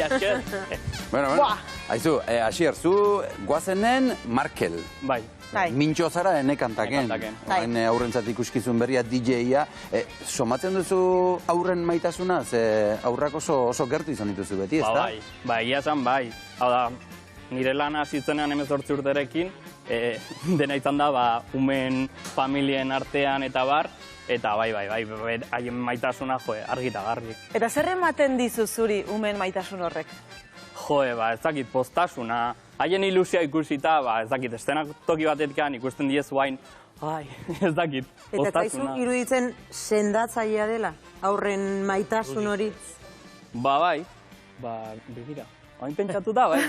esker. Bueno, haizu, Asier, zu guazenen Markel. Bai. Mintxo zara enekantaken. Horren aurrentzat ikuskizun berria DJ-a. Somatzen duzu aurren maitasuna? Ze aurrak oso gertu izan dituzu beti, ez da? Bai, egia esan bai. Hau da, nire lan hasitzenean 18 urterekin, dena izan da, umen familien artean eta bar, eta bai, haien maitasuna, argi eta garbi. Eta zer ematen dizu zuri umen maitasun horrek? Ez dakit, postasuna, haien ilusia ikusita, ez dakit, estenak toki batetkan ikusten diezu hain, ez dakit, postasuna. Eta zaizu iruditzen sendatzailea dela, aurren maitasun hori? Bai, begira. Hain pentsatu da, bai.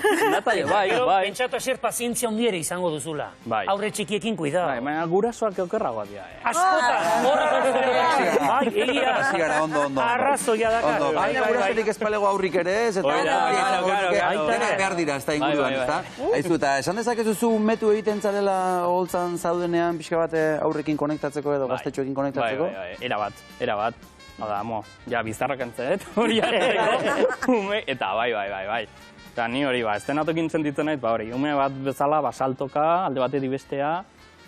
Pentsatu Asier pazientzia ondiere izango duzula. Aurre txikiekin kuidao. Baina gurasoak okerragoa dira. Askotan, horra bai, egia. Asigara, ondo. Arrazoia dakar. Baina gurasotik espalego aurrik ere, ez? Eta behar dira, ez da inguruan, ez da? Haizu, eta esan dezakezu zu metu egiten zarela holtzan zaudenean pixka bat aurrekin konektatzeko edo gaztetxoekin konektatzeko? Erabat. Hau da, bizarrak entzeet, hori jarreko, eta bai. Eta ni hori, ez denatokin sentitzen nahi, hori, ume bat bezala, saltoka, alde batetik bestea,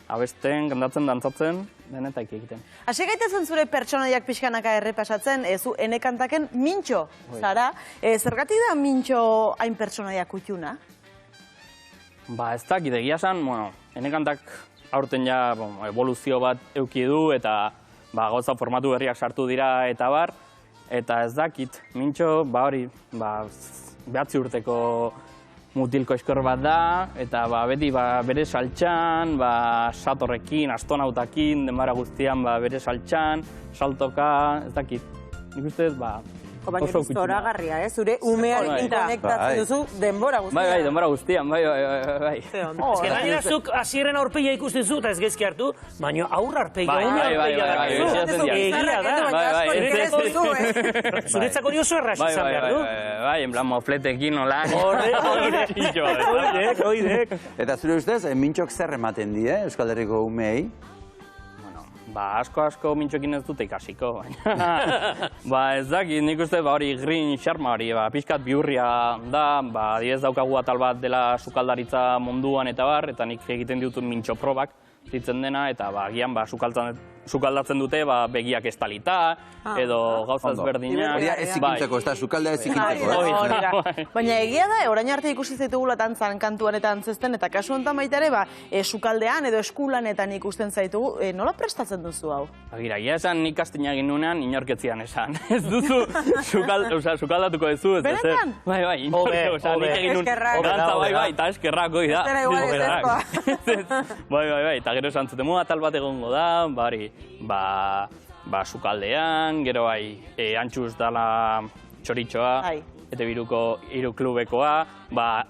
abesten, kantatzen, dantzatzen, denetaik egiten. Hase gaitezen zure pertsonaiak pixkanaka errepasatzen, zu enekantaken mintxo, zara. Zergatik da mintxo hain pertsonaiak kutxuna? Ez dakit, egia esan, enekantak aurten ja evoluzio bat euki du, eta gauza formatu berriak sartu dira eta bar, eta ez dakit, mintxo, hori, 9 urteko mutilko eskor bat da, eta beti bere saltxan, satorrekin, astronautakin, denbora guztian bere saltxan, saltoka, ez dakit, nik ustez, Baina zoragarria, zure umearekin konektatzen duzu denbora guztian. Bai, denbora guztian, bai. Gainera zuk Asierren aurpegia ikusten zu, eta ez gezki hartu, baina aurra aurpegia, ume aurpegia da. Egia da. Zuretzako hori oso erraz izan behar du. Bai, en plan mofletekin, hola. Oidek. Eta zure ustez, mintxok zer ematen die, Euskal Herriko umeei? Asko mintxokin ez dute ikasiko, baina ez dakit, nik uste hori green xarma hori, pixkat biurria da, adibidez daukagu atal bat dela sukaldaritza munduan eta bar, eta nik egiten ditut mintxo probak ditzen dena, eta agian sukaldatzen dute begiak estalita, edo gauza ezberdinak. Hori ez ikintzeko, ez da, sukaldea ez ikintzeko. Baina egia da, orain arte ikusi zaitugula tantzan, kantuan eta antzesten, eta kasu honetan baita ere, sukaldean edo eskulanetan ikusten zaitugu, nola prestatzen duzu hau? Agira, esan nik kastina egin nunean, inorketzian esan. Ez duzu, sukaldatuko ez du, ez da zer. Bai, inorketzian, nik egin nun, gantza bai, eta eskerrak, oi da. Bai, eta gero esan zuten, atal bat egongo da, bari, sukaldean, gero antxuz dala txoritxoa, eta biruko hiru klubekoa,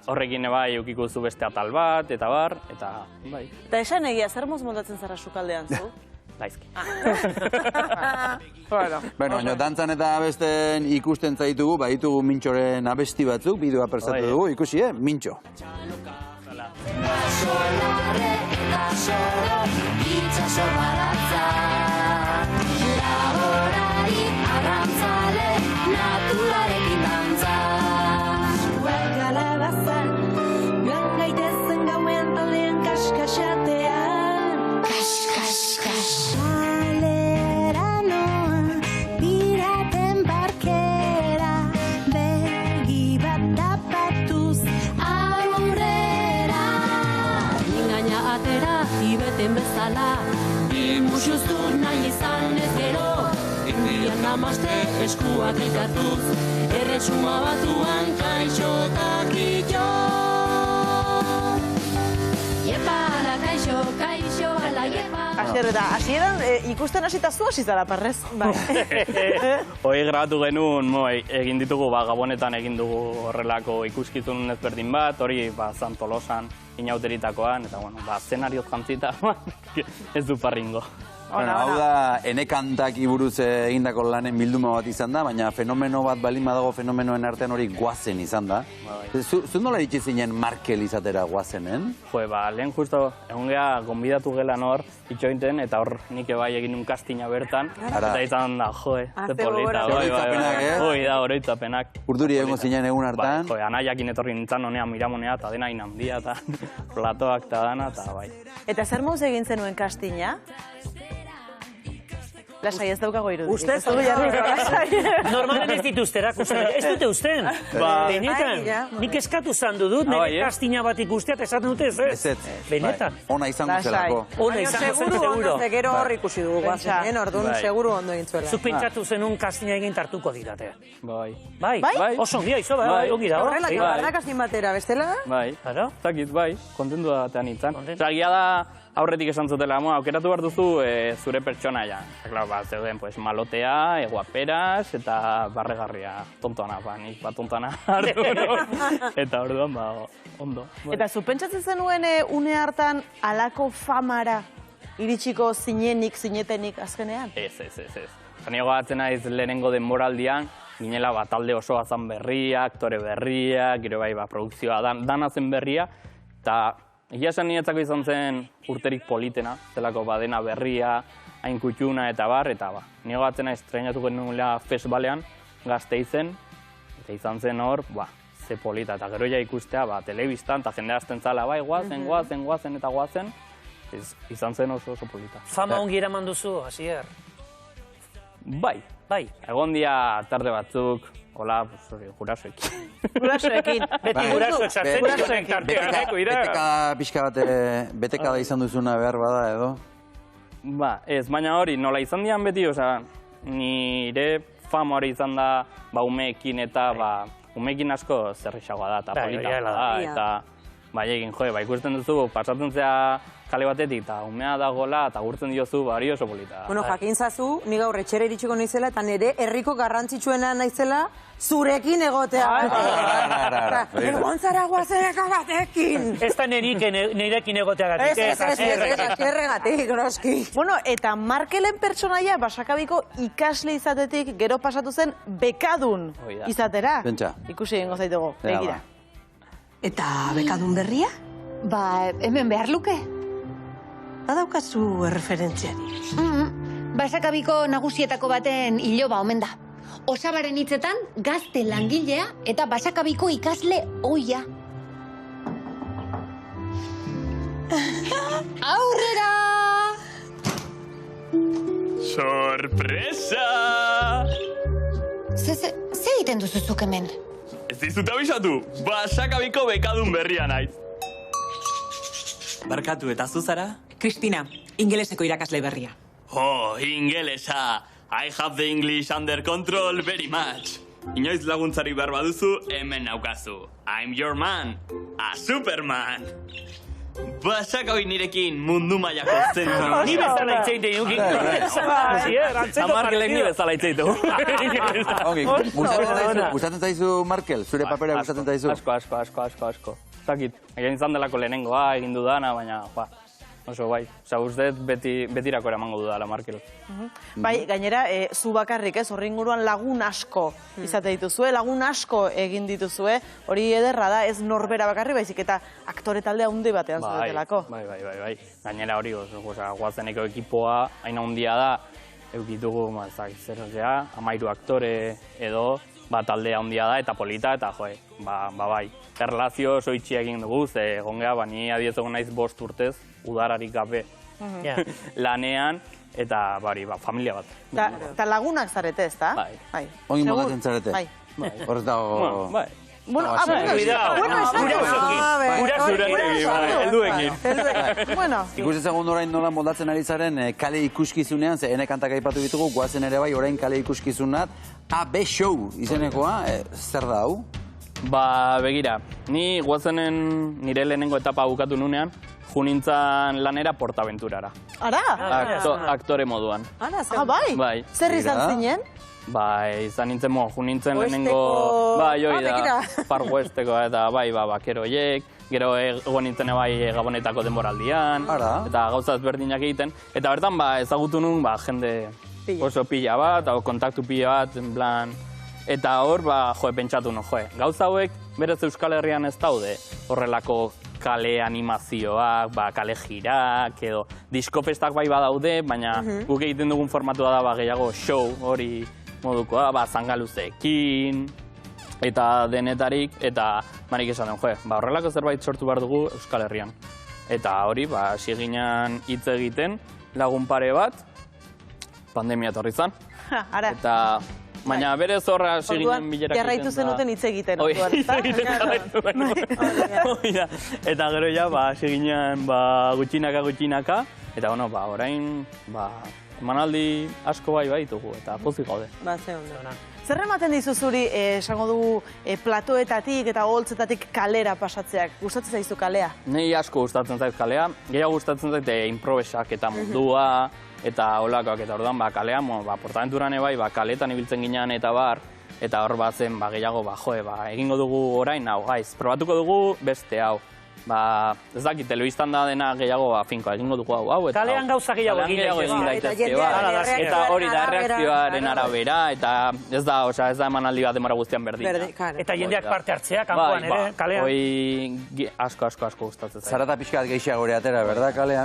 horrekin eukiko zu beste atal bat, eta bar, eta bai. Eta esan egia, zer moz montatzen zara sukaldean zu? Laizki. Baina, dantzan eta abesten ikusten zaitugu, ditugu mintxoren abesti batzuk, bideoa prestatu dugu, ikusi, mintxo. Itxaso baratza, laborari arrantzale, naturarekin dantza. Zuak galabazan, joan gaitezen gauen taldean kaskaxatean. Kas. Kalera noa, piraten barkera, begi bat tapatuz aurrera. Ningaina atera, ibeten bezala, imusuztu nahi izan ez gero, indian namaste eskuak elkartuz, erresuma batuan kaixotak ito. Iepala kaixo, ala iepa. Asier, eta Asieran ikusten hasita zu hasi zara parrez. Hoi grabatu genuen, egin ditugu, Gabonetan egin dugu horrelako ikuskizun ezberdin bat, hori Santolosan, inauteritakoan, eta, zenario jantzita, ez du parringo. Hau da, ene kantaki buruz egindako lanen bilduma bat izan da, baina fenomeno bat balin badago fenomenoen artean hori guazen izan da. Zu nola iritsi zinen Markel izatera guazenen? Lehen justo, egon geha, gonbidatu gelan hor, itxointen, eta hor nik bai egin un kastina bertan, eta izan da, ze polita. Oroitzapenak. Urduri egon zinen egun hartan? Anaiakin etorri nintzen honean miramonea, eta dena inandia, eta platoak eta dana, eta bai. Eta zer moz egin zenuen kastina? Lasai, ez daukago irudi. Ustez, lasai. Normalen ez dituzte erakusten. Ez dute usten. Benetan, nik eskatu zandu dut, nire kastina bat ikustea, eta esaten dute ez. Benetan. Ona izango zelako. Ona izango zen, seguro. Gero hor ikusi dugu guazen, orduan seguru ondo egintzuela. Zuk pentsatu zenun kastina egin tartuko dirate. Bai. Oso ongi aizo, ongi dago. Horrela, barra kastin batera, bestela? Bai. Zakit, bai. Kontentu da batean nintzen. Zagia da, aurretik esan zutela, aukeratu behar duzu zure pertsonaia. Zeuden, malotea, guaperas, eta barregarria, tontona, nik tontona hartu. Eta orduan, ondo. Eta zu pentsatzen zenuen une hartan alako famara iritsiko zinetenik azkenean? Ez. Zanio gatzen naiz lehenengo denboraldian, ginela talde oso azan berria, aktore berria, gero bai produkzioa dana zen berria, eta egia esan niretzako izan zen urterik politena, zelako badena berria, hain kutxuna eta bar, eta nire gatzen estrenatuko nuela festivalean, Gasteizen, eta izan zen hor, ze polita, eta gero ja ikustea, telebistan, eta jende azten zala, guazen, izan zen oso polita. Fama ongi eraman duzu, Asier? Bai. Egon dia tarde batzuk, hola, gurasoekin. Gurasoekin. Beti gurasoek sartzen tartean, Beteka pixka bat, beteka da izan duzuna behar bada edo? Ez, baina hori, nola izan dian beti, nire fama hori izan da umeekin eta umeekin asko zerrixagoa da, eta polita da, eta egin ikusten duzu, pasatzen zea kale batetik, eta umea dagoela, eta gurtzen diozu, hori oso polita. Bueno, jakin zazu, ni gaur etxera iritsiko naizela, eta nire herriko garrantzitsuena naizela, zurekin egotea. Egon zara guazeneko batekin. Ez da nirekin egoteagatik. Ez, asierregatik, noski. Bueno, eta Markelen pertsonaia basakabiko ikasle izatetik gero pasatu zen bekadun izatera. Ikusi egingo zaitugu, begira. Eta bekadun berria? Hemen behar luke. Badaukazu referentziari. Basakabiko nagusietako baten iloba omen da. Osabaren hitzetan, gazte langilea eta Basakabiko ikasle oia. Aurrera! Sorpresa! Ze egiten duzuzuk hemen? Ez dizut abisatu, Basakabiko bekadun berria naiz. Barkatu, eta zu zara? Kristina, ingeleseko irakasle berria. Ingelesa! I have the English under control very much. Inoiz laguntzari behar baduzu, hemen naukazu. I'm your man, a Superman. Basakabi nirekin mundu mailako zentro. Ni bezala itzeite dukin. Markelek ni bezala itzeite du. Gustatzen zaizu, Markel? Zure papera gustatzen zaizu? Asko. Zakit, egin izan delako lehenengoa, egin dudana, baina, oso bai. Osa, usteet betirako eramango dudala, Markel. Bai, gainera, zu bakarrik, horri inguruan lagun asko izate dituzue, lagun asko egin dituzue, hori ederra da, ez norbera bakarri, baizik eta aktore taldea hundi batean zuetelako. Bai. Gainera hori, guazeneko ekipoa, hain handia da, eukitugu, zer 13 aktore edo, taldea handia da, eta polita, eta bai. Erlazio oso itxia egin dugu, ze gongea, ni adiezogun naiz 5 urtez, udararik gabe lanean, eta familia bat. Eta lagunak zarete, ez da? Bai. Ongi motatzen zarete? Bai. Horrez dago... Bai. Bueno, Ikusi segundu orain nola moldatzen ari zaren kale ikuskizunean, ze ene kantak aipatu ditugu, guazen ere bai orain kale ikuskizunat, AB Show izenekoa, zer da hau? Begira, ni guazenen nire lehenengo etapa bukatu nunean, junintzan lanera Portaventurara. Ara? Aktore moduan. Bai? Zer izan zinen? Izan nintzen junintzen lehenengo... Far Westeko eta bakeroiek, gero egon nintzen bai Gabonetako denboraldian, eta gauza ezberdinak egiten, eta bertan ezagutu nun jende oso pila bat, kontaktu pila bat, en plan, eta hor, pentsatu nun, gauza hauek berez Euskal Herrian ez daude horrelako kale animazioak, kale jirak, edo diskofestak bai badaude, baina guk egiten dugun formatua da gehiago show hori modukoa, zangaluzeekin, eta denetarik, eta manik esan den, horrelako zerbait sortu behar dugu Euskal Herrian. Eta hori, hasi ginen hitz egiten, lagun pare bat, pandemia etorri zan. Eta, baina berez horra hasi ginen bilerak egiten. Jarraitu zenuten hitz egiten. Eta gero hasi ginen gutxinaka, eta orain, emanaldi asko bai ditugu, eta pozik gaude. Zer ematen dizu zuri, esango dugu, platoetatik eta holtzetatik kalera pasatzeak? Gustatzen zaizu kalea? Nei asko gustatzen zaiz kalea, gehiago gustatzen zait improbesak eta mundua, eta holakoak, eta orduan kalean, Portaventuran kaletan ibiltzen ginean eta eta hor zen gehiago, egingo dugu orain hau, probatuko dugu beste hau. Ez dakit, telebistan da dena gehiago finkoa, egingo dugu hau. Kalean gauza gehiago egin daitezke. Eta hori da erreakzioaren arabera, eta ez da emanaldi bat demora guztian berdina. Eta jendeak parte hartzea, kanpoan ere, kalean. Hoi asko gustatzen. Zarata pixkat gehiago atera, berda, kalean?